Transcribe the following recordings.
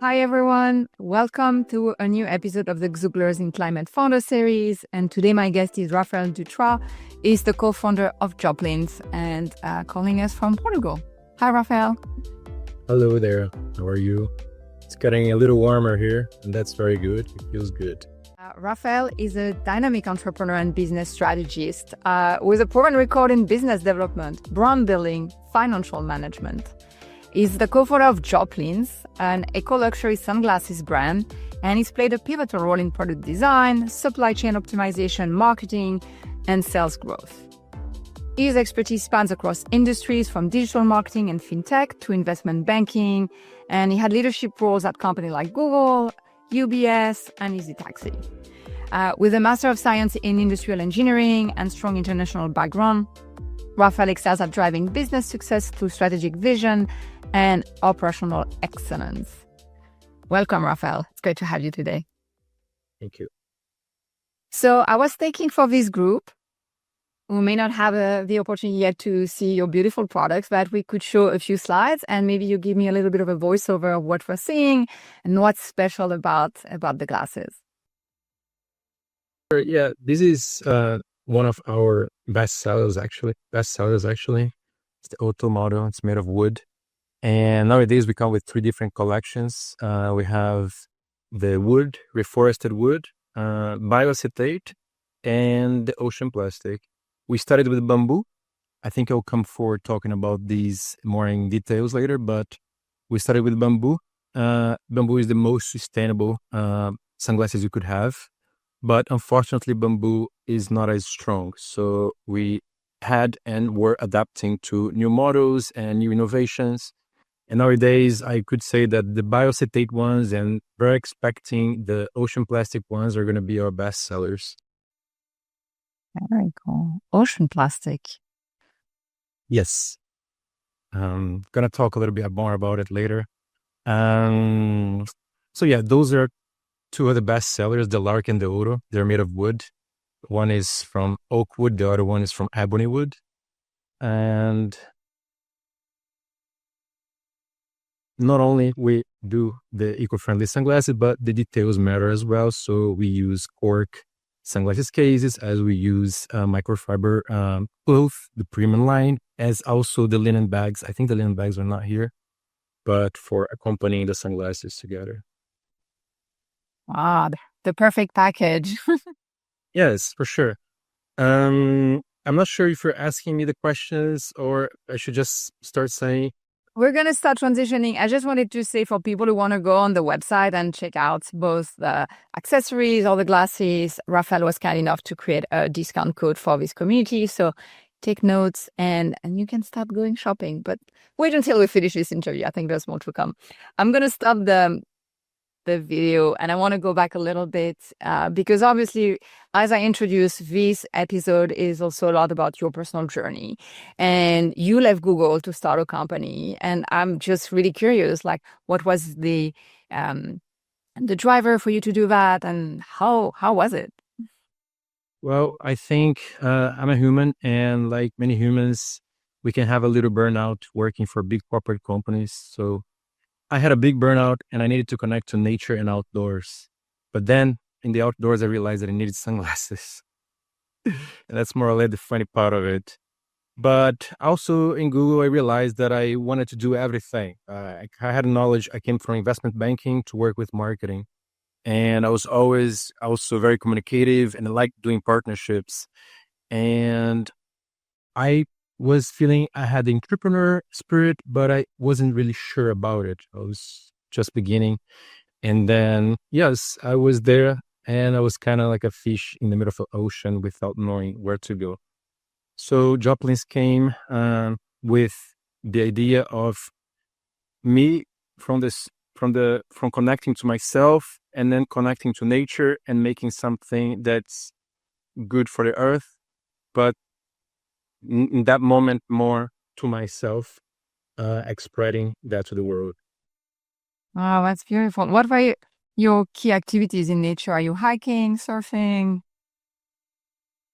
Hi, everyone. Welcome to a new episode of the Xooglers in Climate Founder series. And today my guest is Rafael Dutra. He's the co-founder of Joplins and calling us from Portugal. Hi, Rafael. Hello there. How are you? It's getting a little warmer here, and that's very good. It feels good. Rafael is a dynamic entrepreneur and business strategist with a proven record in business development, brand building, financial management. He's the co-founder of Joplins, an eco-luxury sunglasses brand, and he's played a pivotal role in product design, supply chain optimization, marketing, and sales growth. His expertise spans across industries from digital marketing and fintech to investment banking, and he had leadership roles at companies like Google, UBS, and Easy Taxi. With a Master of Science in Industrial Engineering and strong international background, Rafael excels at driving business success through strategic vision and operational excellence. Welcome, Rafael. It's great to have you today. Thank you. So I was thinking for this group, who may not have the opportunity yet to see your beautiful products, that we could show a few slides and maybe you give me a little bit of a voiceover of what we're seeing and what's special about the glasses. Yeah, this is one of our best sellers, actually. It's the Auto model. It's made of wood. And nowadays we come with 3 different collections. We have the wood, reforested wood, bioacetate, and the ocean plastic. We started with bamboo. I think I'll come forward talking about these more in details later, but we started with bamboo. Bamboo is the most sustainable sunglasses you could have, but unfortunately bamboo is not as strong. So we had and were adapting to new models and new innovations. And nowadays, I could say that the bioacetate ones, and we're expecting the ocean plastic ones, are going to be our best sellers. Very cool. Ocean plastic. Yes. Going to talk a little bit more about it later. So yeah, those are 2 of the best sellers, the Lark and the Oro. They're made of wood. One is from oak wood, the other one is from ebony wood. And not only we do the eco-friendly sunglasses, but the details matter as well. So we use cork sunglasses cases, as we use microfiber cloth, the premium line, as also the linen bags. I think the linen bags are not here, but for accompanying the sunglasses together. Ah, the perfect package. Yes, for sure. I'm not sure if you're asking me the questions or I should just start saying. We're going to start transitioning. I just wanted to say for people who want to go on the website and check out both the accessories or the glasses, Rafael was kind enough to create a discount code for this community. So take notes and you can start going shopping. But wait until we finish this interview. I think there's more to come. I'm going to stop the video and I want to go back a little bit because obviously, as I introduced, this episode is also a lot about your personal journey, and you left Google to start a company, and I'm just really curious, like, what was the driver for you to do that, and how was it? Well, I think I'm a human, and like many humans, we can have a little burnout working for big corporate companies. So I had a big burnout and I needed to connect to nature and outdoors. But then in the outdoors, I realized that I needed sunglasses. And that's more or less the funny part of it. But also in Google, I realized that I wanted to do everything. I had knowledge. I came from investment banking to work with marketing. And I was always also very communicative and I liked doing partnerships. And I was feeling I had the entrepreneur spirit, but I wasn't really sure about it. I was just beginning. And then, yes, I was there and I was kind of like a fish in the middle of the ocean without knowing where to go. So Joplins came with the idea of me from connecting to myself and then connecting to nature and making something that's good for the earth, but in that moment more to myself, spreading that to the world. Oh, that's beautiful. What were your key activities in nature? Are you hiking, surfing?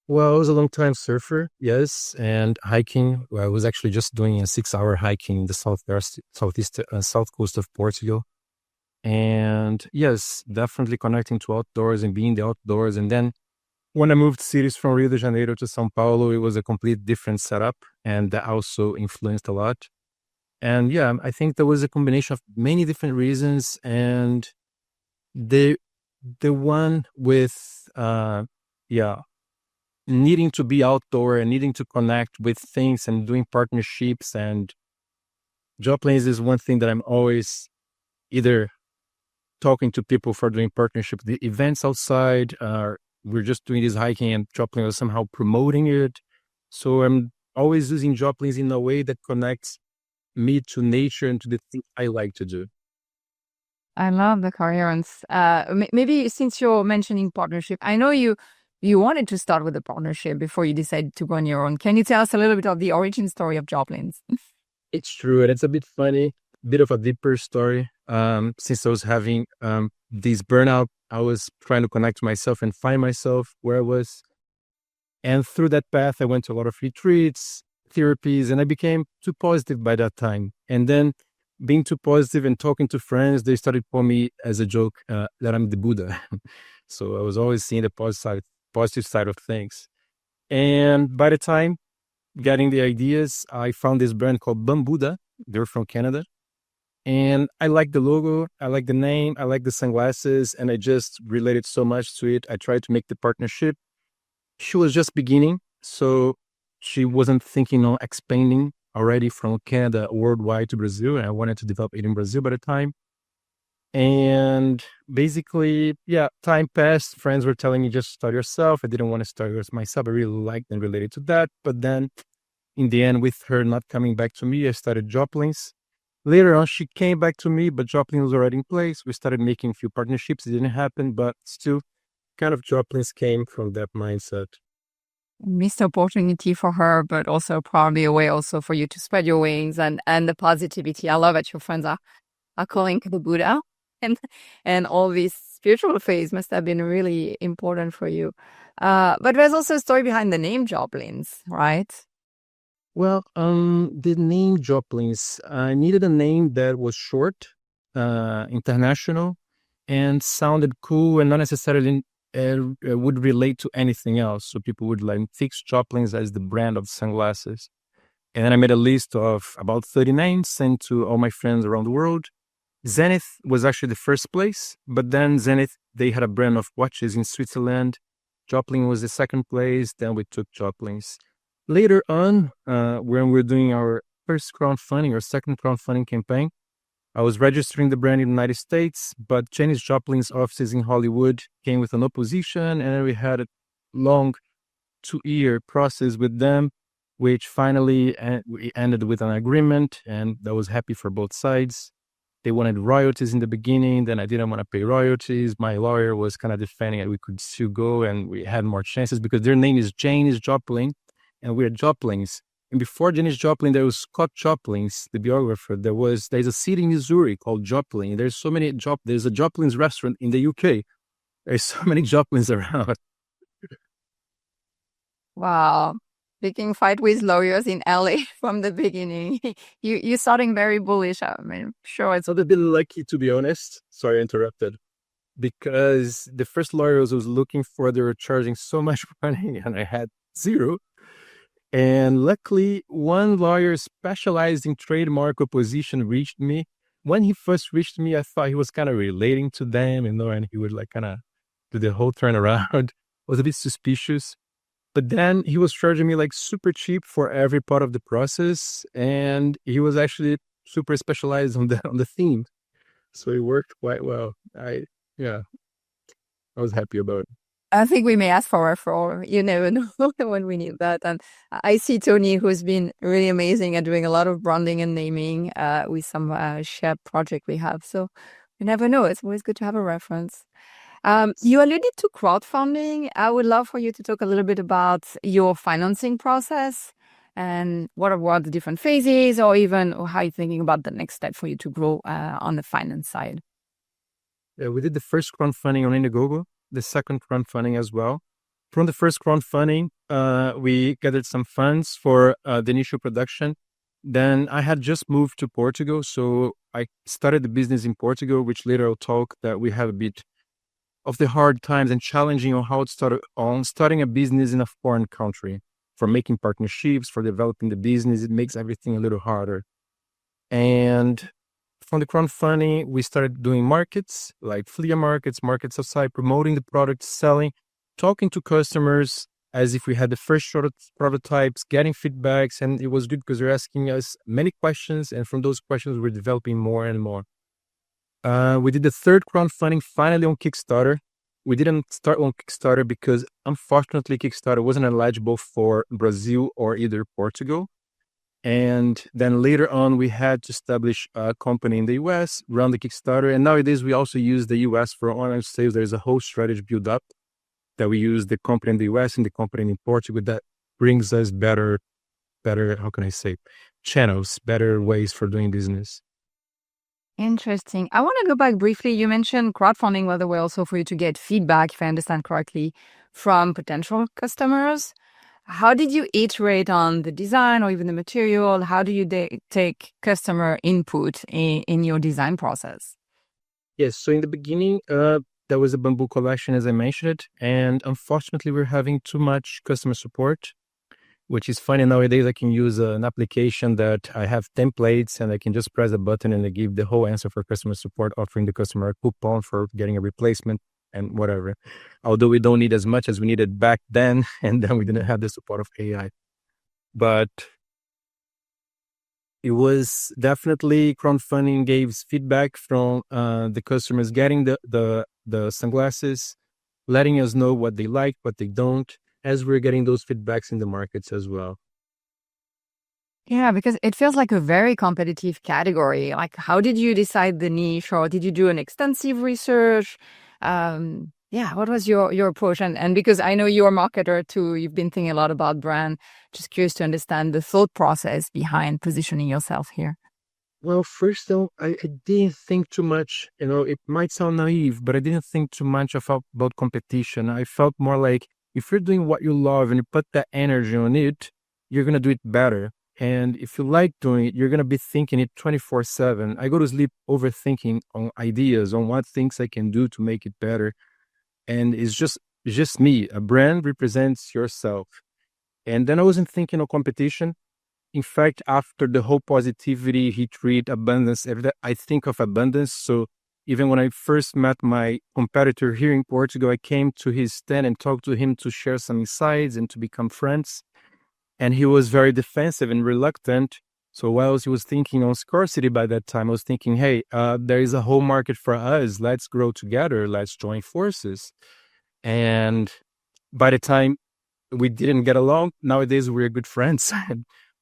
Well, I was a long time surfer, yes, and hiking. Well, I was actually just doing a 6-hour hiking in the south coast of Portugal. And yes, definitely connecting to outdoors and being the outdoors. And then when I moved cities from Rio de Janeiro to Sao Paulo, it was a complete different setup. And that also influenced a lot. And yeah, I think there was a combination of many different reasons. And the the one with yeah, needing to be outdoor and needing to connect with things and doing partnerships, and Joplins is one thing that I'm always either talking to people for doing partnership, the events outside, we're just doing this hiking and Joplin was somehow promoting it. So I'm always using Joplins in a way that connects me to nature and to the things I like to do. I love the coherence. Maybe since you're mentioning partnership, I know you wanted to start with a partnership before you decided to go on your own. Can you tell us a little bit of the origin story of Joplins? It's true, and it's a bit funny, bit of a deeper story. Since I was having this burnout, I was trying to connect to myself and find myself where I was. And through that path, I went to a lot of retreats, therapies, and I became too positive by that time. And then being too positive and talking to friends, they started calling me as a joke that I'm the Buddha. So I was always seeing the positive side of things. And by the time getting the ideas, I found this brand called Bambuda. They're from Canada. And I like the logo, I like the name, I like the sunglasses, and I just related so much to it. I tried to make the partnership. She was just beginning, so she wasn't thinking on expanding already from Canada worldwide to Brazil. And I wanted to develop it in Brazil by the time. And basically, yeah, time passed. Friends were telling me just start yourself. I didn't want to start yours myself. I really liked and related to that. But then in the end, with her not coming back to me, I started Joplins. Later on, she came back to me, but Joplin was already in place. We started making a few partnerships. It didn't happen, but still, kind of Joplins came from that mindset. Missed opportunity for her, but also probably a way also for you to spread your wings and the positivity. I love that your friends are calling the Buddha, and all this spiritual phase must have been really important for you. But there's also a story behind the name Joplins, right? Well, the name Joplins, I needed a name that was short, international, and sounded cool and not necessarily would relate to anything else. So people would like fix Joplins as the brand of sunglasses. And then I made a list of about 30 names sent to all my friends around the world. Zenith was actually the first place, but then Zenith, they had a brand of watches in Switzerland. Joplin was the second place. Then we took Joplins. Later on, when we were doing our first crowdfunding or second crowdfunding campaign, I was registering the brand in the United States, but Janis Joplin's offices in Hollywood came with an opposition, and we had a long 2-year process with them, which finally we ended with an agreement, and that was happy for both sides. They wanted royalties in the beginning, then I didn't want to pay royalties. My lawyer was kind of defending that we could still go and we had more chances because their name is Janis Joplin and we're Joplins. And before Janis Joplin, there was Scott Joplins, the biographer. There's a city in Missouri called Joplin. There's so many there's a Joplin's restaurant in the UK. There's so many Joplins around. Wow. Picking fight with lawyers in LA from the beginning. You're starting very bullish. I mean, sure, it's So they've been lucky, to be honest. Sorry, I interrupted. Because the first lawyers I was looking for, they were charging so much money and I had zero. And luckily, one lawyer specialized in trademark opposition reached me. When he first reached me, I thought he was kind of relating to them, and he would like kind of do the whole turnaround. I was a bit suspicious. But then he was charging me like super cheap for every part of the process. And he was actually super specialized on the theme. So it worked quite well. Yeah, I was happy about it. I think we may ask for a referral. You never know when we need that. And I see Tony, who's been really amazing at doing a lot of branding and naming with some shared project we have. So you never know. It's always good to have a reference. You alluded to crowdfunding. I would love for you to talk a little bit about your financing process and what are the different phases, or even how you're thinking about the next step for you to grow on the finance side. Yeah, we did the first crowdfunding on Indiegogo, the second crowdfunding as well. From the first crowdfunding, we gathered some funds for the initial production. Then I had just moved to Portugal, so I started the business in Portugal, which later I'll talk that we have a bit of the hard times and challenging on how to start on starting a business in a foreign country. For making partnerships, for developing the business, it makes everything a little harder. And from the crowdfunding, we started doing markets, like flea markets, markets outside, promoting the product, selling, talking to customers as if we had the first prototypes, getting feedbacks. And it was good because they're asking us many questions. And from those questions, we're developing more and more. We did the third crowdfunding finally on Kickstarter. We didn't start on Kickstarter because unfortunately Kickstarter wasn't eligible for Brazil or either Portugal. And then later on, we had to establish a company in the US, run the Kickstarter. And nowadays, we also use the US for online sales. There's a whole strategy built up that we use the company in the US and the company in Portugal that brings us better, how can I say, channels, better ways for doing business. Interesting. I want to go back briefly. You mentioned crowdfunding was a way also for you to get feedback, if I understand correctly, from potential customers. How did you iterate on the design or even the material? How do you take customer input in your design process? Yes. So in the beginning, there was a bamboo collection, as I mentioned, and unfortunately, we're having too much customer support, which is funny. Nowadays, I can use an application that I have templates and I can just press a button and they give the whole answer for customer support, offering the customer a coupon for getting a replacement and whatever. Although we don't need as much as we needed back then, and then we didn't have the support of AI. But it was definitely crowdfunding gave feedback from the customers getting the sunglasses, letting us know what they like, what they don't, as we're getting those feedbacks in the markets as well. Yeah, because it feels like a very competitive category. Like, how did you decide the niche, or did you do an extensive research? Yeah, what was your approach? And because I know you're a marketer too, you've been thinking a lot about brand. Just curious to understand the thought process behind positioning yourself here. Well, first though, I didn't think too much, it might sound naive, but I didn't think too much about competition. I felt more like if you're doing what you love and you put that energy on it, you're going to do it better. And if you like doing it, you're going to be thinking it 24/7. I go to sleep overthinking on ideas, on what things I can do to make it better. And it's just me. A brand represents yourself. And then I wasn't thinking of competition. In fact, after the whole positivity, heat treat, abundance, everything, I think of abundance. So even when I first met my competitor here in Portugal, I came to his stand and talked to him to share some insights and to become friends. And he was very defensive and reluctant. So while he was thinking on scarcity by that time, I was thinking, hey, there is a whole market for us. Let's grow together. Let's join forces. And by the time we didn't get along, nowadays we're good friends.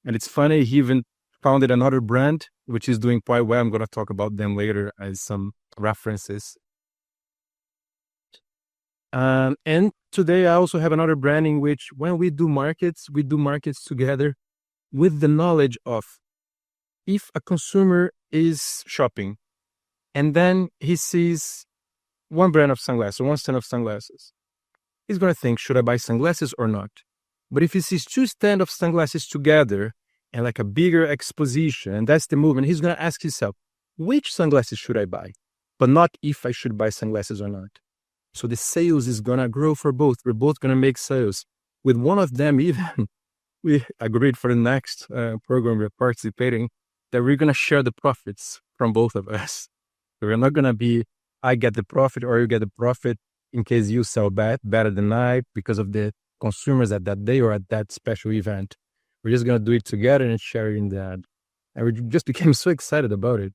And it's funny, he even founded another brand, which is doing quite well. I'm going to talk about them later as some references. And today I also have another brand in which when we do markets together with the knowledge of if a consumer is shopping and then he sees one brand of sunglasses, one stand of sunglasses, he's going to think, should I buy sunglasses or not? But if he sees two stands of sunglasses together and like a bigger exposition, and that's the movement, he's going to ask himself, which sunglasses should I buy? But not if I should buy sunglasses or not. So the sales is going to grow for both. We're both going to make sales. With one of them, even, we agreed for the next program we're participating that we're going to share the profits from both of us. So we're not going to be, I get the profit or you get the profit in case you sell better than I because of the consumers at that day or at that special event. We're just going to do it together and share in that. And we just became so excited about it.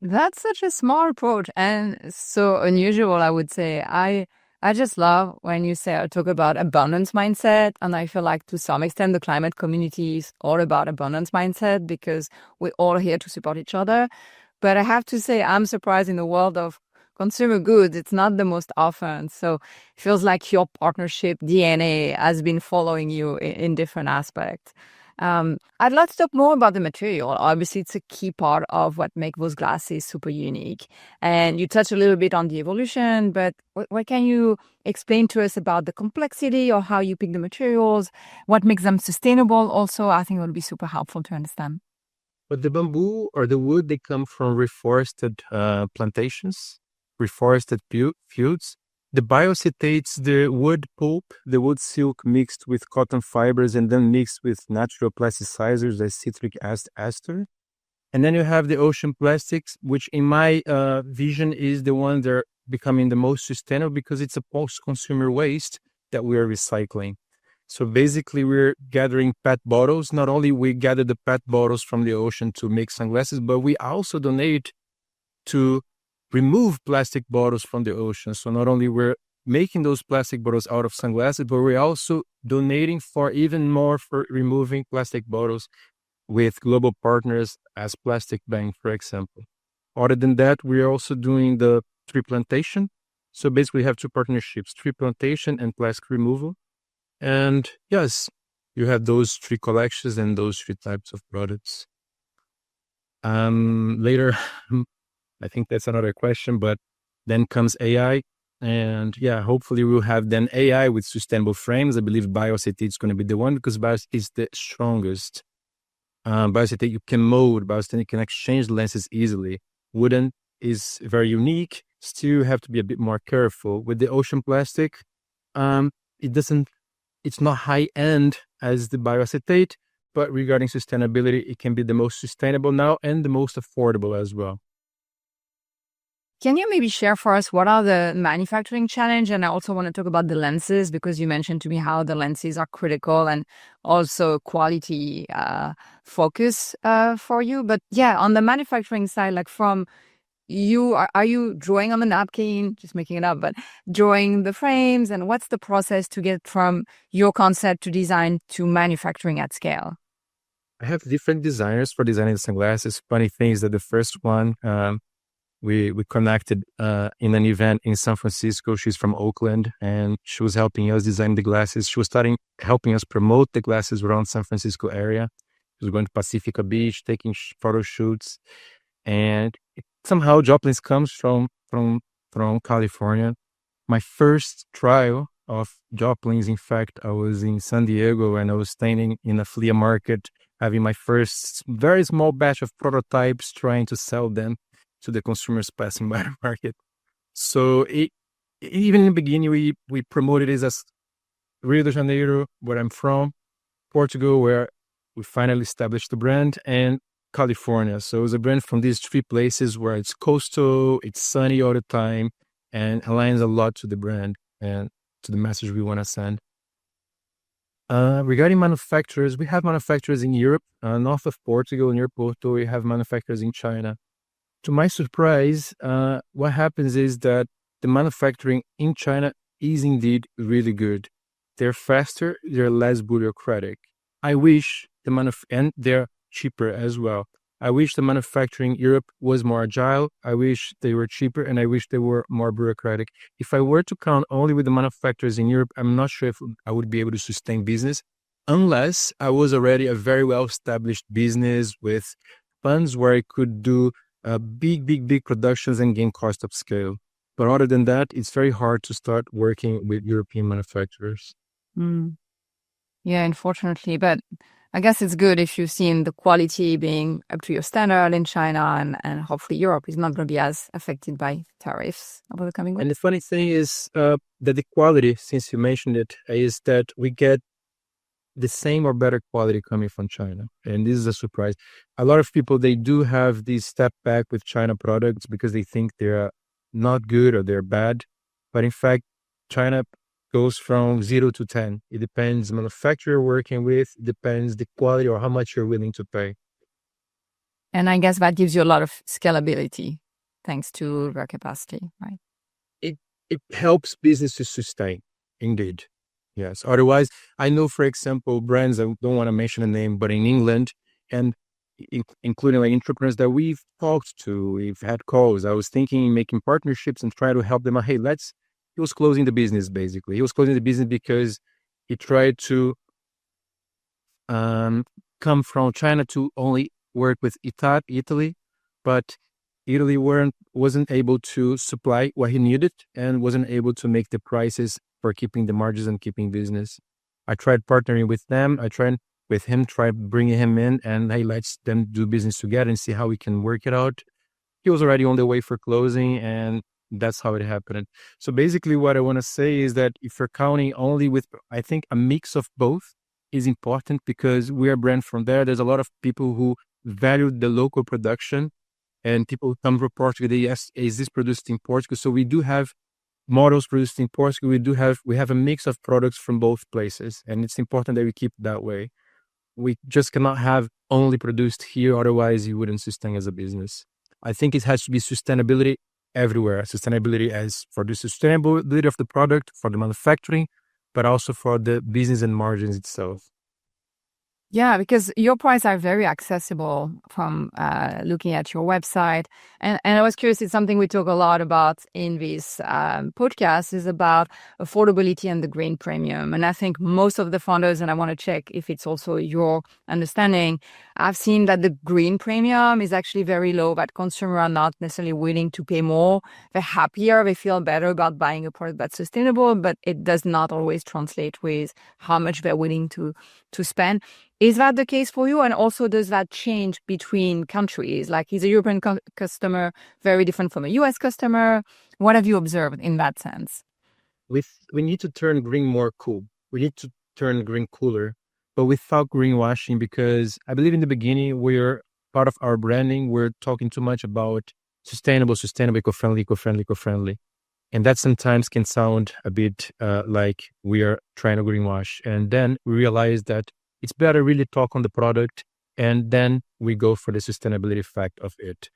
That's such a smart approach and so unusual, I would say. I just love when you talk about abundance mindset. And I feel like to some extent, the climate community is all about abundance mindset because we're all here to support each other. But I have to say, I'm surprised in the world of consumer goods, it's not the most often. So it feels like your partnership DNA has been following you in different aspects. I'd like to talk more about the material. Obviously, it's a key part of what makes those glasses super unique. And you touched a little bit on the evolution, but what can you explain to us about the complexity or how you pick the materials? What makes them sustainable also? I think it would be super helpful to understand. But the bamboo or the wood, they come from reforested plantations, reforested fields. The biocetates, the wood pulp, the wood silk mixed with cotton fibers and then mixed with natural plasticizers like citric ester. And then you have the ocean plastics, which in my vision is the one that are becoming the most sustainable because it's a post-consumer waste that we are recycling. So basically, we're gathering PET bottles. Not only we gather the PET bottles from the ocean to make sunglasses, but we also donate to remove plastic bottles from the ocean. So not only we're making those plastic bottles out of sunglasses, but we're also donating for even more for removing plastic bottles with global partners as Plastic Bank, for example. Other than that, we're also doing the tree plantation. So basically, we have two partnerships, tree plantation and plastic removal. And yes, you have those three collections and those three types of products. Later, I think that's another question, but then comes AI. And yeah, hopefully we'll have then AI with sustainable frames. I believe BioCT is going to be the one because BioCT is the strongest. BioCT you can mold, BioCT you can exchange lenses easily. Wooden is very unique. Still, you have to be a bit more careful. With the ocean plastic, it's not high end as the bioacetate, but regarding sustainability, it can be the most sustainable now and the most affordable as well. Can you maybe share for us what are the manufacturing challenge? And I also want to talk about the lenses because you mentioned to me how the lenses are critical and also quality focus for you. But yeah, on the manufacturing side, like from you, are you drawing on the napkin, just making it up, but drawing the frames? And what's the process to get from your concept to design to manufacturing at scale? I have different designers for designing the sunglasses. Funny thing is that the first one, we connected in an event in San Francisco. She's from Oakland, and she was helping us design the glasses. She was helping us promote the glasses around San Francisco area. She was going to Pacifica Beach, taking photo shoots, and somehow Joplins comes from California. My first trial of Joplins, in fact, I was in San Diego and I was standing in a flea market, having my first very small batch of prototypes, trying to sell them to the consumers passing by the market. So even in the beginning, we promoted it as Rio de Janeiro, where I'm from, Portugal, where we finally established the brand, and California. So it was a brand from these three places where it's coastal, it's sunny all the time, and aligns a lot to the brand and to the message we want to send. Regarding manufacturers, we have manufacturers in Europe, north of Portugal, near Porto. We have manufacturers in China. To my surprise, what happens is that the manufacturing in China is indeed really good. They're faster, they're less bureaucratic. I wish and they're cheaper as well. I wish the manufacturing in Europe was more agile. I wish they were cheaper, and I wish they were more bureaucratic. If I were to count only with the manufacturers in Europe, I'm not sure if I would be able to sustain business unless I was already a very well-established business with funds where I could do big productions and gain cost of scale. But other than that, it's very hard to start working with European manufacturers. Yeah, unfortunately. But I guess it's good if you've seen the quality being up to your standard in China, and hopefully Europe is not going to be as affected by tariffs over the coming weeks. And the funny thing is that the quality, since you mentioned it, is that we get the same or better quality coming from China. And this is a surprise. A lot of people, they do have this step back with China products because they think they're not good or they're bad. But in fact, China goes from 0 to 10. It depends the manufacturer you're working with, it depends the quality or how much you're willing to pay. And I guess that gives you a lot of scalability thanks to their capacity, right? It helps business to sustain, indeed. Yes. Otherwise, I know, for example, brands, I don't want to mention a name, but in England, and including like entrepreneurs that we've talked to, we've had calls. I was thinking making partnerships and try to help them. Hey, he was closing the business, basically. He was closing the business because he tried to come from China to only work with Italy, but Italy wasn't able to supply what he needed and wasn't able to make the prices for keeping the margins and keeping business. I tried partnering with them. I tried with him, try bringing him in, and hey, let's them do business together and see how we can work it out. He was already on the way for closing, and that's how it happened. So basically what I want to say is that if you're counting only with, I think a mix of both is important, because we are brand from there. There's a lot of people who value the local production, and people come from Portugal. They ask, is this produced in Portugal? So we do have models produced in Portugal. We have a mix of products from both places, and it's important that we keep it that way. We just cannot have only produced here, otherwise you wouldn't sustain as a business. I think it has to be sustainability everywhere. Sustainability as for the sustainability of the product, for the manufacturing, but also for the business and margins itself. Yeah, because your prices are very accessible from looking at your website. And I was curious, it's something we talk a lot about in this podcast, is about affordability and the green premium. And I think most of the founders, and I want to check if it's also your understanding, I've seen that the green premium is actually very low, that consumers are not necessarily willing to pay more. They're happier, they feel better about buying a product that's sustainable, but it does not always translate with how much they're willing to spend. Is that the case for you? And also, does that change between countries? Like, is a European customer very different from a US customer? What have you observed in that sense? We need to turn green more cool. We need to turn green cooler, but without greenwashing, because I believe in the beginning, we're part of our branding, we're talking too much about sustainable, eco-friendly. And that sometimes can sound a bit like we are trying to greenwash. And then we realize that it's better really talk on the product, and then we go for the sustainability fact of it.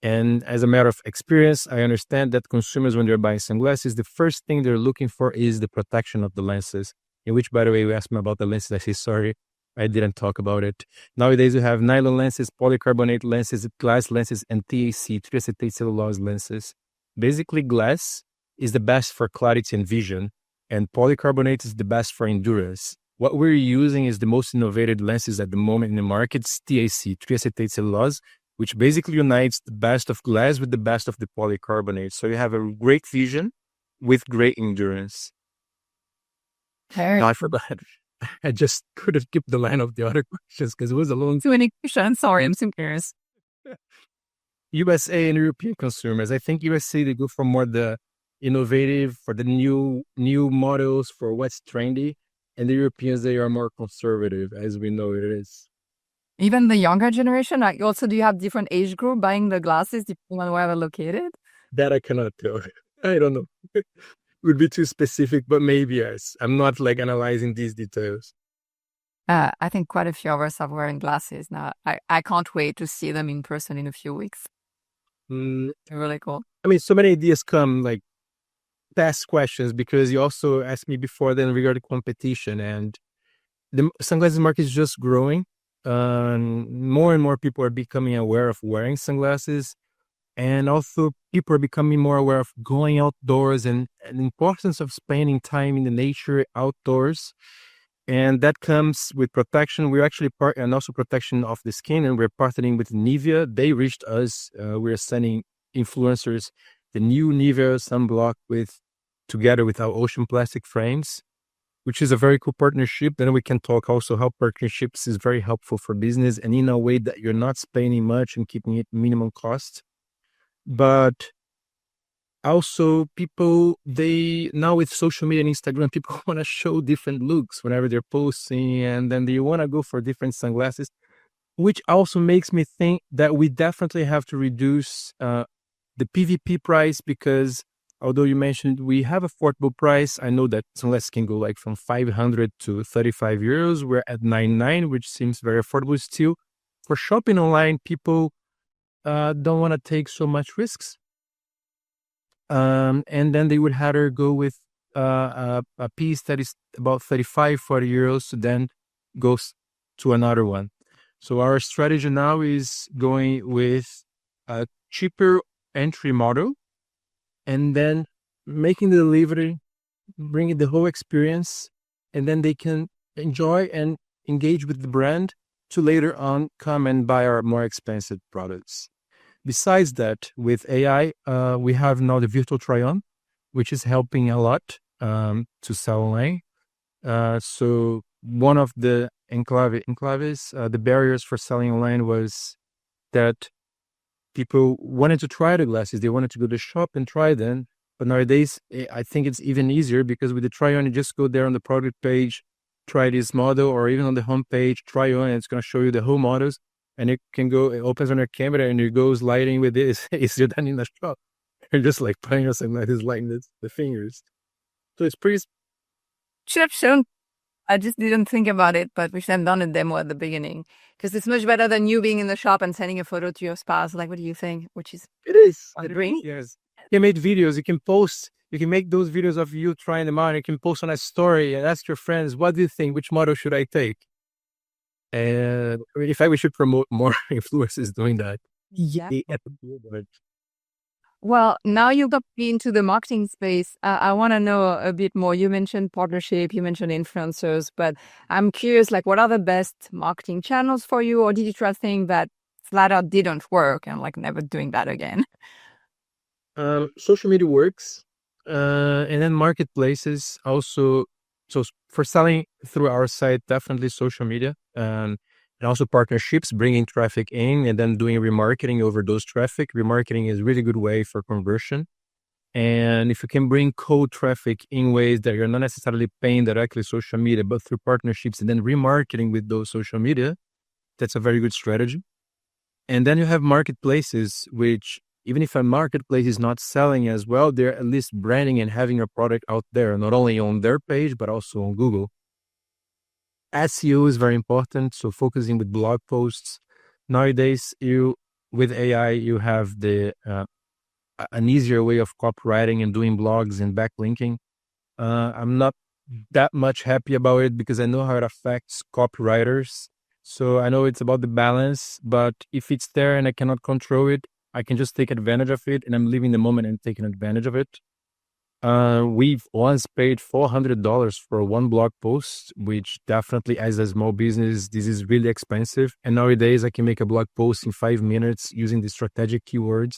And as a matter of experience, I understand that consumers, when they're buying sunglasses, the first thing they're looking for is the protection of the lenses, in which, by the way, you asked me about the lenses. I say, sorry, I didn't talk about it. Nowadays, you have nylon lenses, polycarbonate lenses, glass lenses, and TAC, triacetate cellulose lenses. Basically, glass is the best for clarity and vision, and polycarbonate is the best for endurance. What we're using is the most innovative lenses at the moment in the market, TAC, triacetate cellulose, which basically unites the best of glass with the best of the polycarbonate. So you have a great vision with great endurance. No, I forgot. I just couldn't keep the line of the other questions because it was a long... Too many questions. Sorry, I'm so curious. USA and European consumers. I think USA, they go for more the innovative, for the new models, for what's trendy. And the Europeans, they are more conservative, as we know it is. Even the younger generation, like also, do you have different age group buying the glasses depending on where they're located? That I cannot tell. I don't know. It would be too specific, but maybe yes. I'm not like analyzing these details. I think quite a few of us are wearing glasses now. I can't wait to see them in person in a few weeks. They're really cool. I mean, so many ideas come, like past questions, because you also asked me before then regarding competition, and the sunglasses market is just growing. More and more people are becoming aware of wearing sunglasses, and also people are becoming more aware of going outdoors and the importance of spending time in the nature outdoors. And that comes with protection. We're actually and also protection of the skin, and we're partnering with Nivea. They reached us. We're sending influencers the new Nivea sunblock together with our ocean plastic frames, which is a very cool partnership. Then we can talk also how partnerships is very helpful for business, and in a way that you're not spending much and keeping it minimum cost. But also people, now with social media and Instagram, people want to show different looks whenever they're posting, and then they want to go for different sunglasses, which also makes me think that we definitely have to reduce the PVP price, because although you mentioned we have affordable price, I know that sunglasses can go like from 500 to 35 euros. We're at 99, which seems very affordable still. For shopping online, people don't want to take so much risks. And then they would rather go with a piece that is about 35, 40 euros to then goes to another one. So our strategy now is going with a cheaper entry model, and then making the delivery, bringing the whole experience, and then they can enjoy and engage with the brand to later on come and buy our more expensive products. Besides that, with AI, we have now the virtual try-on, which is helping a lot to sell online. So one of the enclaves, the barriers for selling online was that people wanted to try the glasses. They wanted to go to the shop and try them. But nowadays, I think it's even easier because with the try on, you just go there on the product page, try this model, or even on the home page, try on, and it's going to show you the whole models. And it can go, it opens on your camera and it goes lighting with it. It's easier than in the shop. You're just like playing or something like this, like this, the fingers. So it's pretty. Should have shown. I just didn't think about it, but we should have done a demo at the beginning because it's much better than you being in the shop and sending a photo to your spouse. Like, what do you think? Which is It is. a dream. Yes. You made videos. You can post. You can make those videos of you trying them on. You can post on a story and ask your friends, what do you think? Which model should I take? And in fact, we should promote more influencers doing that. Yeah. But Well, now you got into the marketing space. I want to know a bit more. You mentioned partnership, you mentioned influencers, but I'm curious, like, what are the best marketing channels for you? Or did you try things that flat out didn't work and like never doing that again? social media works. And then marketplaces also. So for selling through our site, definitely social media. And also partnerships, bringing traffic in and then doing remarketing over those traffic. Remarketing is a really good way for conversion. And if you can bring cold traffic in ways that you're not necessarily paying directly social media, but through partnerships and then remarketing with those social media, that's a very good strategy. And then you have marketplaces, which even if a marketplace is not selling as well, they're at least branding and having a product out there, not only on their page, but also on Google. SEO is very important. So focusing with blog posts. Nowadays, with AI, you have an easier way of copywriting and doing blogs and backlinking. I'm not that much happy about it because I know how it affects copywriters. So I know it's about the balance, but if it's there and I cannot control it, I can just take advantage of it, and I'm living the moment and taking advantage of it. We've once paid $400 for one blog post, which definitely as a small business, this is really expensive. And nowadays I can make a blog post in 5 minutes using the strategic keywords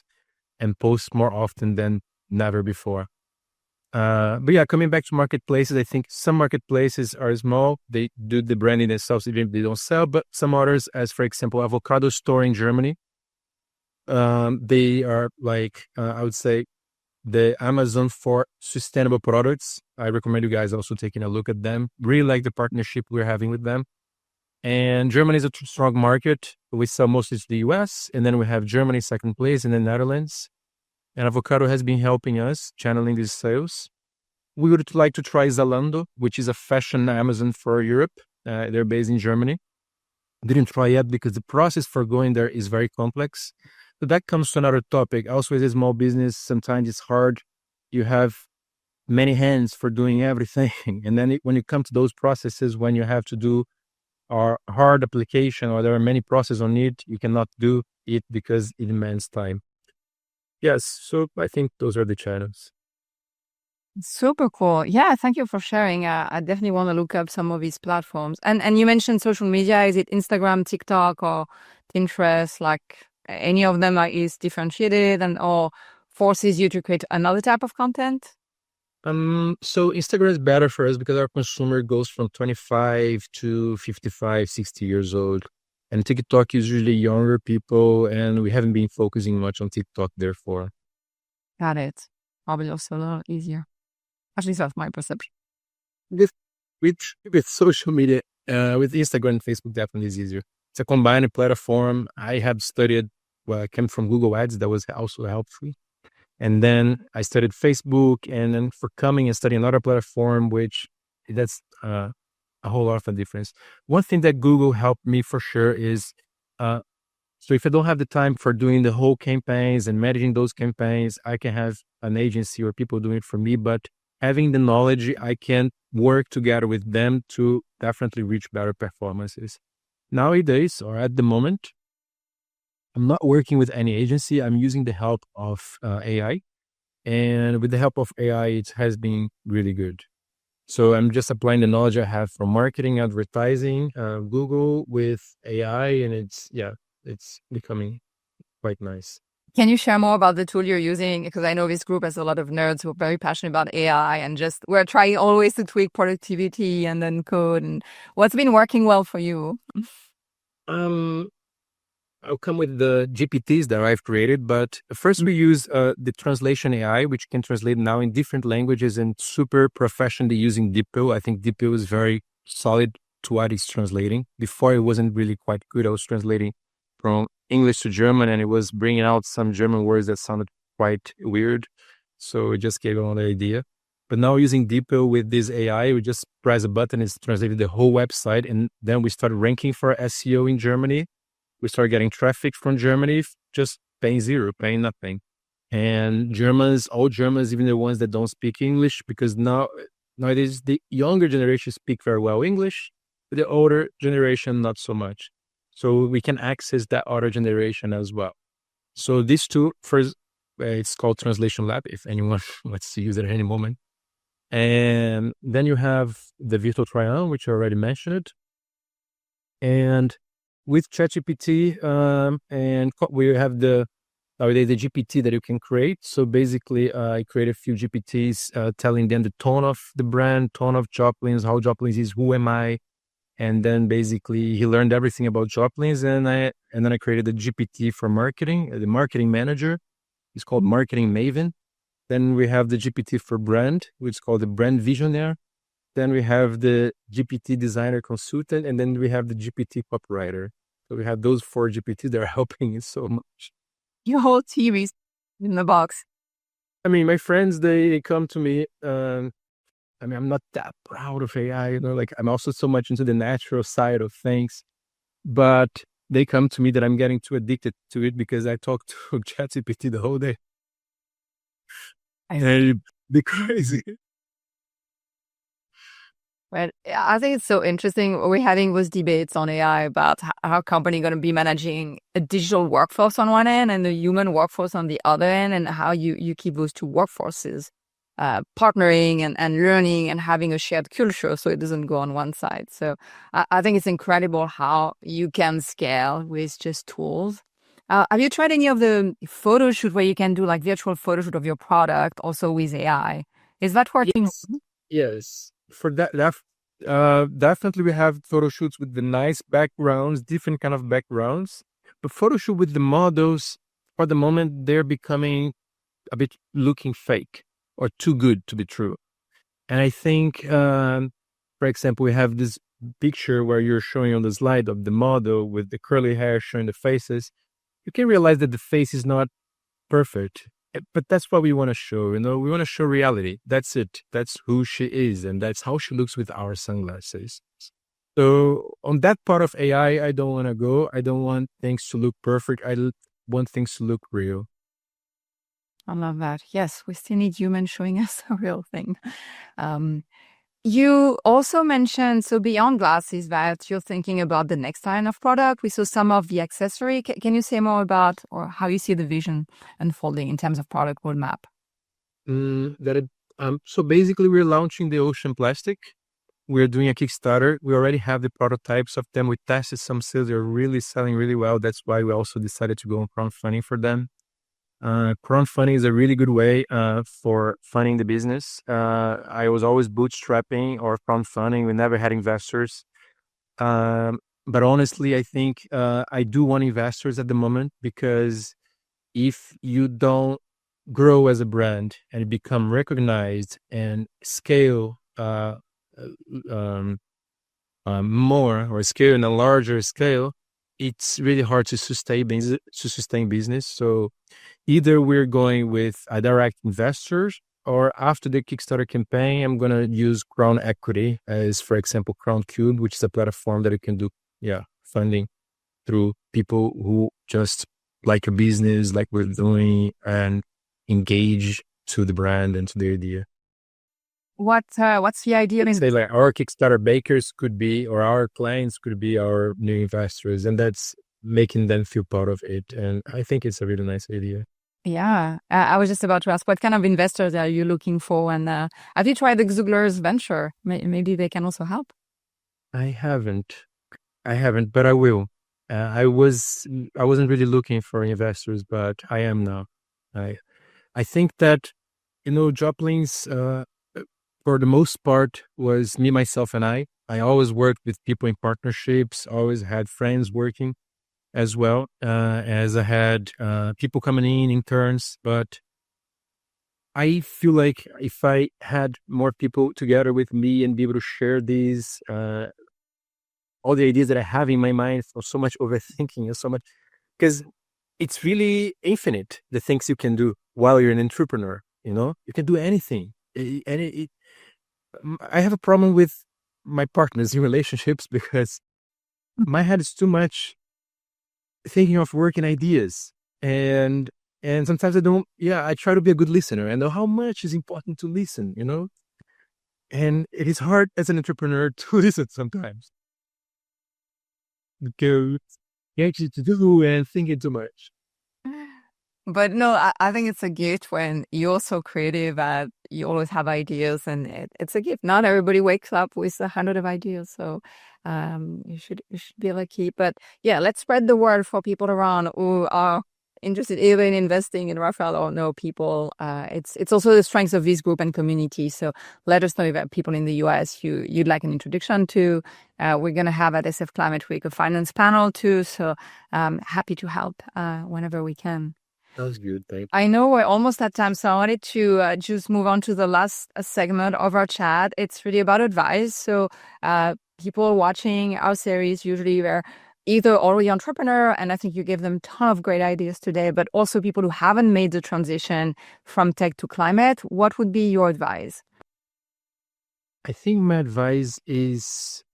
and post more often than never before. But yeah, coming back to marketplaces, I think some marketplaces are small. They do the branding themselves, even if they don't sell, but some others, as for example, Avocado Store in Germany. They are like, I would say, the Amazon for sustainable products. I recommend you guys also taking a look at them. Really like the partnership we're having with them. And Germany is a strong market. We sell mostly to the US, and then we have Germany second place, and then Netherlands. And Avocado has been helping us channeling these sales. We would like to try Zalando, which is a fashion Amazon for Europe. They're based in Germany. Didn't try yet because the process for going there is very complex. So that comes to another topic. Also, as a small business, sometimes it's hard. You have many hands for doing everything. And then when you come to those processes, when you have to do a hard application or there are many processes on it, you cannot do it because it demands time. Yes, so I think those are the channels. Super cool. Yeah, thank you for sharing. I definitely want to look up some of these platforms. And you mentioned social media. Is it Instagram, TikTok, or Pinterest? Like any of them is differentiated and or forces you to create another type of content? So Instagram is better for us because our consumer goes from 25 to 55, 60 years old. And TikTok is usually younger people, and we haven't been focusing much on TikTok, therefore. Got it. Probably also a little easier. At least that's my perception. With social media, with Instagram and Facebook, definitely is easier. It's a combined platform. I have studied, I came from Google Ads, that was also helpful. And then I studied Facebook, and then for coming and studying another platform, which that's a whole lot of a difference. One thing that Google helped me for sure is, so if I don't have the time for doing the whole campaigns and managing those campaigns, I can have an agency or people doing it for me. But having the knowledge, I can work together with them to definitely reach better performances. Nowadays, or at the moment, I'm not working with any agency. I'm using the help of AI. And with the help of AI, it has been really good. So I'm just applying the knowledge I have from marketing, advertising, Google with AI, and it's becoming quite nice. Can you share more about the tool you're using? Because I know this group has a lot of nerds who are very passionate about AI and just we're trying always to tweak productivity and then code. And what's been working well for you? Um, I'll come with the GPTs that I've created, but first we use the translation AI, which can translate now in different languages and super professionally using DeepL. I think DeepL is very solid to what it's translating. Before it wasn't really quite good. I was translating from English to German and it was bringing out some German words that sounded quite weird. So it just gave another idea. But now using DeepL with this AI, we just press a button, it's translated the whole website. And then we start ranking for SEO in Germany. We start getting traffic from Germany, just paying zero, paying nothing. And Germans, all Germans, even the ones that don't speak English, because nowadays the younger generation speak very well English, but the older generation, not so much. So we can access that older generation as well. So these two, first, it's called Translation Lab, if anyone wants to use it at any moment. And then you have the virtual try-on, which I already mentioned. And with ChatGPT, we have nowadays the GPT that you can create. So basically, I created a few GPTs telling them the tone of the brand, tone of Joplins, how Joplins is, who am I, and then basically he learned everything about Joplins, and then I created the GPT for marketing, the marketing manager. It's called Marketing Maven. Then we have the GPT for brand, which is called the Brand Visionaire. Then we have the GPT designer consultant, and then we have the GPT copywriter. So we have those 4 GPTs that are helping us so much. Your whole team is in the box. I mean, my friends, they come to me. I'm not that proud of AI, like I'm also so much into the natural side of things, but they come to me that I'm getting too addicted to it because I talk to ChatGPT the whole day. And it'd be crazy. Well, I think it's so interesting. We're having those debates on AI about how company going to be managing a digital workforce on one end and the human workforce on the other end, and how you keep those two workforces partnering and learning and having a shared culture so it doesn't go on one side. So I think it's incredible how you can scale with just tools. Have you tried any of the photo shoot where you can do like virtual photo shoot of your product also with AI? Is that working? Yes. For that, definitely we have photo shoots with the nice backgrounds, different kind of backgrounds. But photo shoot with the models, for the moment, they're becoming a bit looking fake or too good to be true. And I think, for example, we have this picture where you're showing on the slide of the model with the curly hair showing the faces. You can realize that the face is not perfect, but that's what we want to show. We want to show reality. That's it. That's who she is, and that's how she looks with our sunglasses. So on that part of AI, I don't want to go. I don't want things to look perfect. I want things to look real. I love that. Yes, we still need humans showing us a real thing. You also mentioned, so beyond glasses, that you're thinking about the next line of product. We saw some of the accessory. Can you say more about or how you see the vision unfolding in terms of product roadmap? So basically, we're launching the ocean plastic. We're doing a Kickstarter. We already have the prototypes of them. We tested some sales. They're really selling really well. That's why we also decided to go on crowdfunding for them. Crowdfunding is a really good way for funding the business. I was always bootstrapping or crowdfunding. We never had investors. But honestly, I think I do want investors at the moment, because if you don't grow as a brand and become recognized and scale more, or scale in a larger scale, it's really hard to sustain business. So either we're going with a direct investors, or after the Kickstarter campaign, I'm going to use Crown Equity as, for example, Crown Cube, which is a platform that you can do funding through people who just like a business, like we're doing, and engage to the brand and to the idea. What's the idea? Say like our Kickstarter bakers could be, or our clients could be our new investors, and that's making them feel part of it. And I think it's a really nice idea. Yeah, I was just about to ask, what kind of investors are you looking for? And have you tried the Xugler's venture? Maybe they can also help. I haven't, but I will. I wasn't really looking for investors, but I am now. I I think that Joplins, for the most part, was me, myself, and I. I always worked with people in partnerships. Always had friends working as well, as I had people coming in interns. But I feel like if I had more people together with me and be able to share these, all the ideas that I have in my mind, so much overthinking and so much, because it's really infinite, the things you can do while you're an entrepreneur. You can do anything. I have a problem with my partners in relationships because my head is too much thinking of working ideas. And sometimes I don't, yeah, I try to be a good listener. I know how much is important to listen. And it is hard as an entrepreneur to listen sometimes because you actually to do and thinking too much. But no, I think it's a gift when you're so creative that you always have ideas, and it's a gift. Not everybody wakes up with 100 of ideas, so you should be lucky. But yeah, let's spread the word for people around who are interested either in investing in Rafael or no people. It's also the strength of this group and community. So let us know if people in the US you'd like an introduction to. We're going to have at SF Climate Week a finance panel too. So happy to help whenever we can. Sounds good. Thank you. I know we're almost at time, so I wanted to just move on to the last segment of our chat. It's really about advice. So people watching our series usually they're either already entrepreneur, and I think you gave them a ton of great ideas today, but also people who haven't made the transition from tech to climate. What would be your advice? I think my advice is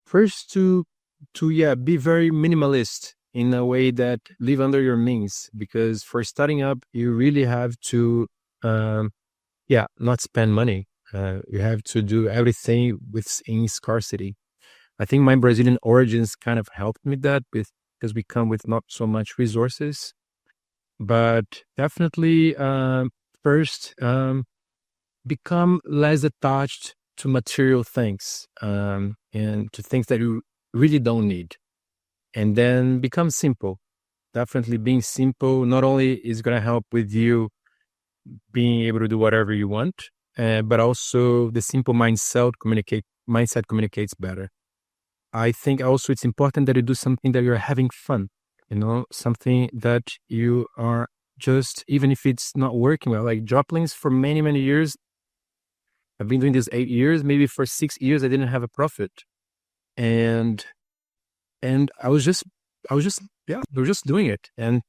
first to be very minimalist in a way that live under your means, because for starting up you really have to not spend money. You have to do everything within scarcity. I think my Brazilian origins kind of helped me that because we come with not so much resources, but definitely first become less attached to material things and to things that you really don't need. And then become simple. Definitely being simple not only is going to help with you being able to do whatever you want, but also the simple mindset communicates better. I think also it's important that you do something that you're having fun, something that you are just, even if it's not working well, like Joplins for many, many years. I've been doing this 8 years, maybe for 6 years, I didn't have a profit. And I was just we were just doing it. And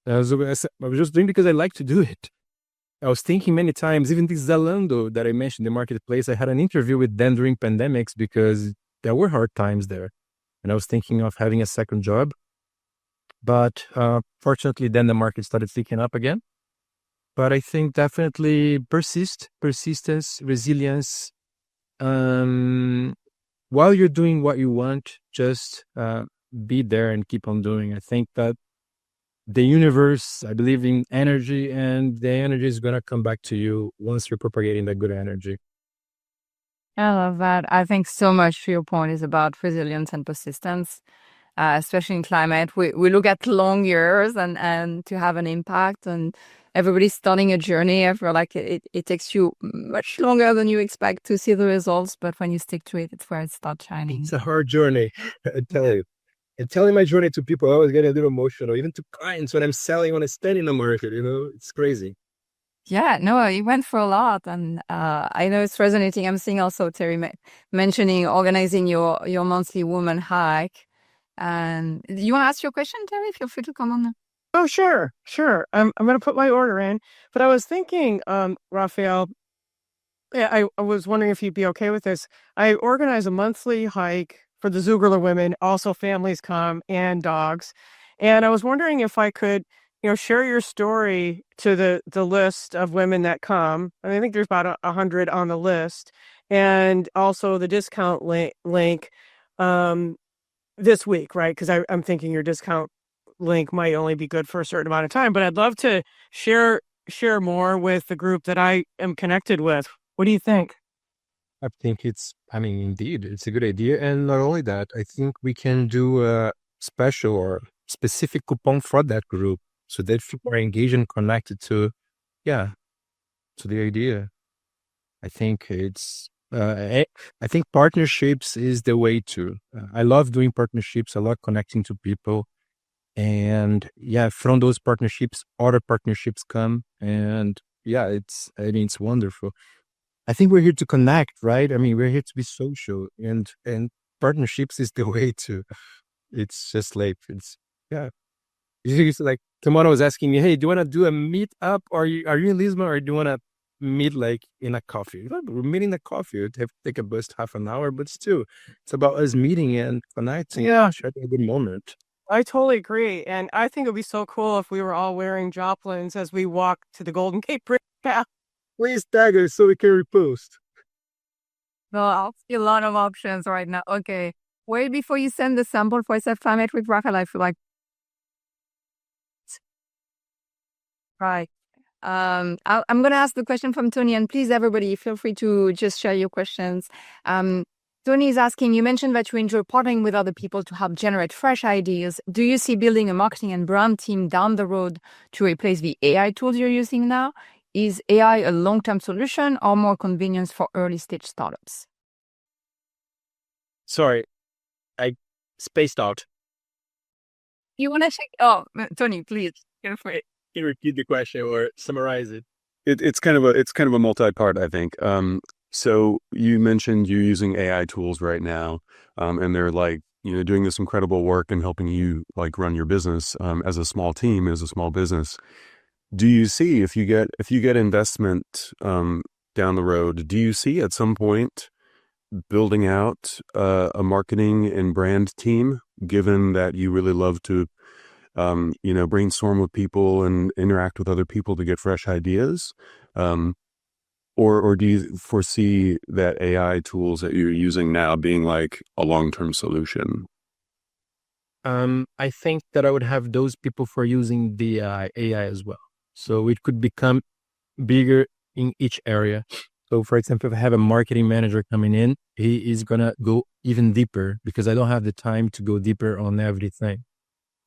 I was just doing it because I like to do it. I was thinking many times, even this Zalando that I mentioned, the marketplace, I had an interview with them during pandemics because there were hard times there. And I was thinking of having a second job. But fortunately, then the market started picking up again. But I think definitely persistence, resilience. While you're doing what you want, just be there and keep on doing. I think that the universe, I believe in energy, and the energy is going to come back to you once you're propagating that good energy. I love that. I think so much to your point is about resilience and persistence, especially in climate. We look at long years and to have an impact, and everybody's starting a journey. I feel like it takes you much longer than you expect to see the results, but when you stick to it, it's where it starts shining. It's a hard journey, I tell you. And telling my journey to people, I always get a little emotional, even to clients when I'm selling on a stand in the market, it's crazy. Yeah, no, you went for a lot, and I know it's resonating. I'm seeing also Terry mentioning organizing your monthly woman hike. And you want to ask your question, Terry? Feel free to come on. Oh, sure. I'm going to put my order in, but I was thinking, Rafael, yeah, I was wondering if you'd be okay with this. I organize a monthly hike for the Zugler women. Also, families come and dogs, and I was wondering if I could, share your story to the list of women that come. I think there's about 100 on the list, and also the discount link this week, right? Because I'm thinking your discount link might only be good for a certain amount of time, but I'd love to share more with the group that I am connected with. What do you think? I think indeed, it's a good idea. And not only that, I think we can do a special or specific coupon for that group so that people are engaged and connected yeah, to the idea. I think I think partnerships is the way to. I love doing partnerships. I love connecting to people. And yeah, from those partnerships, other partnerships come. And yeah, it's wonderful. I think we're here to connect, right? We're here to be social, and partnerships is the way to. It's just like yeah. It's like someone was asking me, "Hey, do you want to do a meet up? Or are you in Lisbon, or do you want to meet like in a coffee?" Like, we're meeting a coffee. You'd have to take a bus half an hour, but still, it's about us meeting and connecting. Yeah. Sharing a good moment. I totally agree. And I think it'd be so cool if we were all wearing Joplins as we walk to the Golden Gate Bridge. Yeah. Please tag us so we can repost. Well, I'll see a lot of options right now. Okay. Wait, before you send the sample for self-climate with Rafael, I feel like. Right. I'm going to ask the question from Tony, and please, everybody, feel free to just share your questions. Tony is asking, you mentioned that you enjoy partnering with other people to help generate fresh ideas. Do you see building a marketing and brand team down the road to replace the AI tools you're using now? Is AI a long-term solution or more convenience for early-stage startups? Sorry, I spaced out. You want to check? Oh, Tony, please, go for it. Can you repeat the question or summarize it? It's kind of a multi-part, I think. So you mentioned you're using AI tools right now, and they're like, doing this incredible work and helping you like run your business as a small team, as a small business. Do you see if you get investment down the road, do you see at some point building out a marketing and brand team, given that you really love to brainstorm with people and interact with other people to get fresh ideas? Or do you foresee that AI tools that you're using now being like a long-term solution? I think that I would have those people for using the AI as well. So it could become bigger in each area. So for example, if I have a marketing manager coming in, he is going to go even deeper because I don't have the time to go deeper on everything.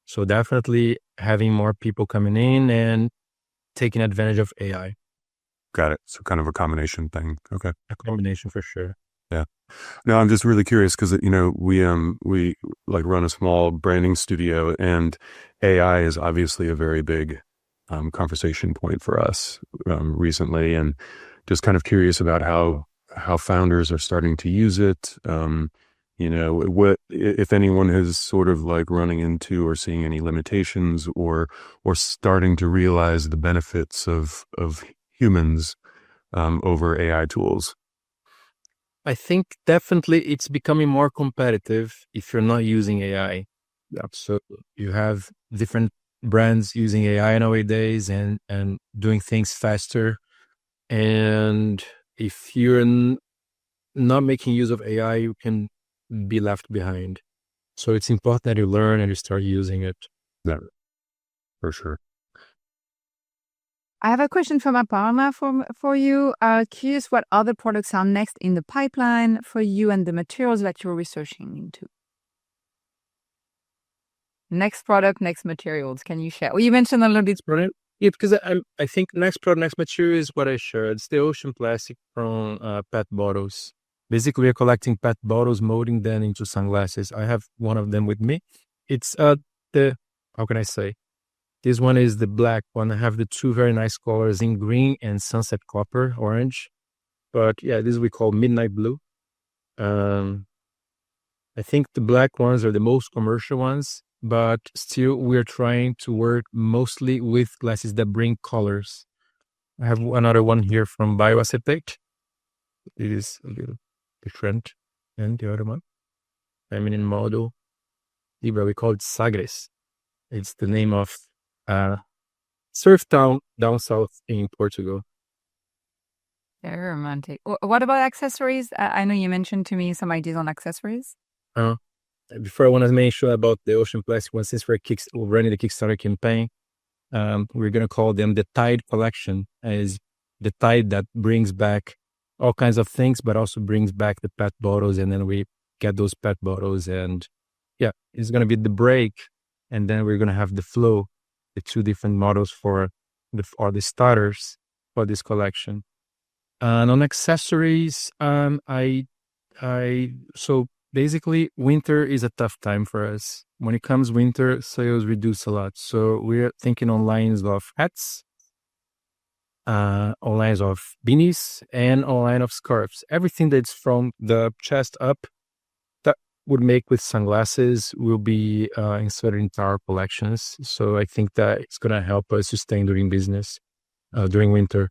So definitely having more people coming in and taking advantage of AI. Got it. So kind of a combination thing. Okay. A combination for sure. Yeah. No, I'm just really curious because, we like run a small branding studio, and AI is obviously a very big conversation point for us recently, and just kind of curious about how founders are starting to use it. What if anyone has sort of like running into or seeing any limitations or starting to realize the benefits of humans over AI tools? I think definitely it's becoming more competitive if you're not using AI. So you have different brands using AI nowadays and doing things faster. And if you're not making use of AI, you can be left behind. So it's important that you learn and you start using it. Yeah, for sure. I have a question from Aparna for you. Curious what other products are next in the pipeline for you and the materials that you're researching into. Next product, next materials. Can you share? Well, you mentioned a little bit. Yeah, because I think next product, next material is what I shared. It's the ocean plastic from PET bottles. Basically, we're collecting PET bottles, molding them into sunglasses. I have one of them with me. It's how can I say? This one is the black one. I have the two very nice colors in green and sunset copper, orange. But yeah, this we call midnight blue. I think the black ones are the most commercial ones, but still we're trying to work mostly with glasses that bring colors. I have another one here from bioacetate. It is a little different than the other one. Feminine model. Libra, we call it Sagres. It's the name of surf town down south in Portugal. Very romantic. What about accessories? I know you mentioned to me some ideas on accessories. Before I want to mention about the ocean plastic one, since we're running the Kickstarter campaign, we're going to call them the Tide collection, as the tide that brings back all kinds of things, but also brings back the PET bottles, and then we get those PET bottles, and yeah, it's going to be the break, and then we're going to have the flow, the two different models for the starters for this collection. And on accessories, so basically winter is a tough time for us. When it comes winter, sales reduce a lot. So we're thinking on lines of hats, on lines of beanies, and on line of scarves. Everything that's from the chest up that would make with sunglasses will be inserted into our collections. So I think that it's going to help us sustain during business during winter.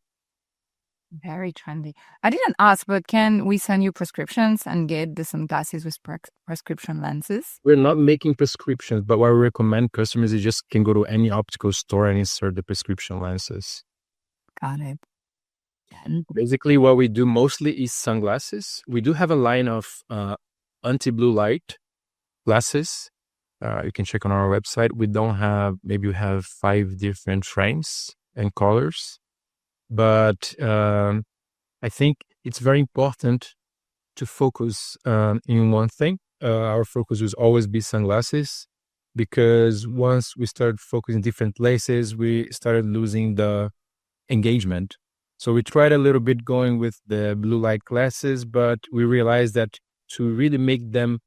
Very trendy. I didn't ask, but can we send you prescriptions and get the sunglasses with prescription lenses? We're not making prescriptions, but what we recommend customers is just can go to any optical store and insert the prescription lenses. Got it. Basically, what we do mostly is sunglasses. We do have a line of anti-blue light glasses. You can check on our website. We have 5 different frames and colors. But I think it's very important to focus in one thing. Our focus will always be sunglasses, because once we started focusing different places, we started losing the engagement. So we tried a little bit going with the blue light glasses, but we realized that to really make them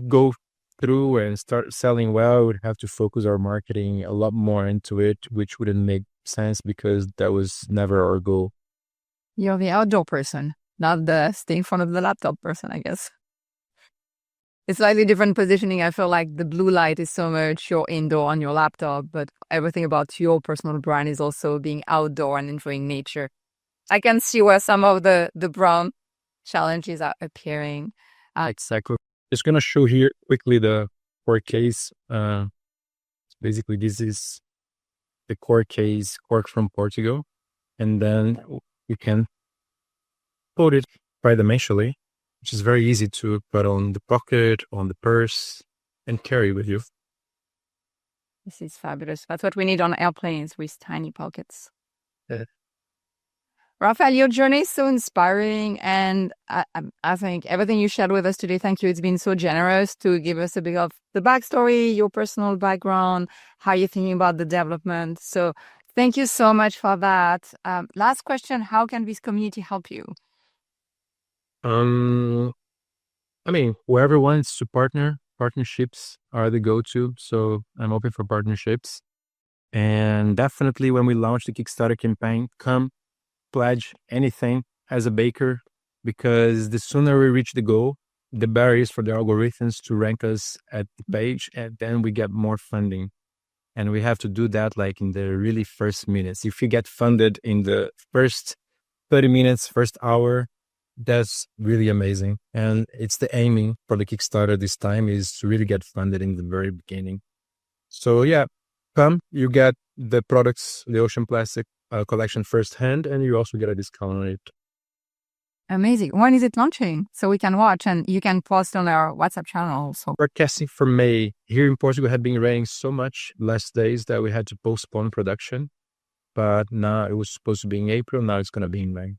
go through and start selling well, we'd have to focus our marketing a lot more into it, which wouldn't make sense because that was never our goal. You're the outdoor person, not the stay in front of the laptop person, I guess. It's slightly different positioning. I feel like the blue light is so much you're indoor on your laptop, but everything about your personal brand is also being outdoor and enjoying nature. I can see where some of the brown challenges are appearing. Exactly. Just going to show here quickly the core case. Basically, this is the core case, cork from Portugal. And then you can put it tridimensionally, which is very easy to put on the pocket, on the purse, and carry with you. This is fabulous. That's what we need on airplanes, with tiny pockets. Rafael, your journey is so inspiring, and I think everything you shared with us today, thank you. It's been so generous to give us a bit of the backstory, your personal background, how you're thinking about the development. So thank you so much for that. Last question, how can this community help you? Whoever wants to partnerships are the go-to. So I'm open for partnerships. And definitely when we launch the Kickstarter campaign, come pledge anything as a baker, because the sooner we reach the goal, the barriers for the algorithms to rank us at the page, and then we get more funding. And we have to do that like in the really first minutes. If you get funded in the first 30 minutes, first hour, that's really amazing. And it's the aiming for the Kickstarter this time is to really get funded in the very beginning. So yeah, come, you get the products, the Ocean Plastic collection firsthand, and you also get a discount on it. Amazing. When is it launching? So we can watch, and you can post on our WhatsApp channel. So forecasting for May. Here in Portugal had been raining so much last days that we had to postpone production. But now it was supposed to be in April. Now it's going to be in May.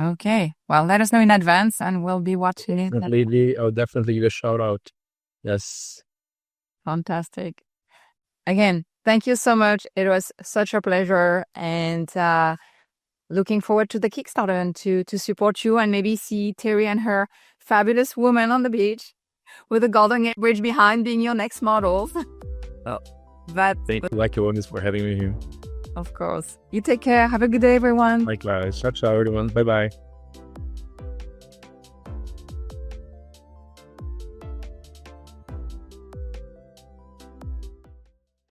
Okay. Well, let us know in advance and we'll be watching it. I'll definitely give a shout out. Yes. Fantastic. Again, thank you so much. It was such a pleasure, and looking forward to the Kickstarter and to support you and maybe see Terry and her fabulous woman on the beach with the Golden Gate Bridge behind being your next models. Thank you, Lucky for having me here. Of course. You take care. Have a good day, everyone. Likewise. Ciao, everyone. Bye-bye.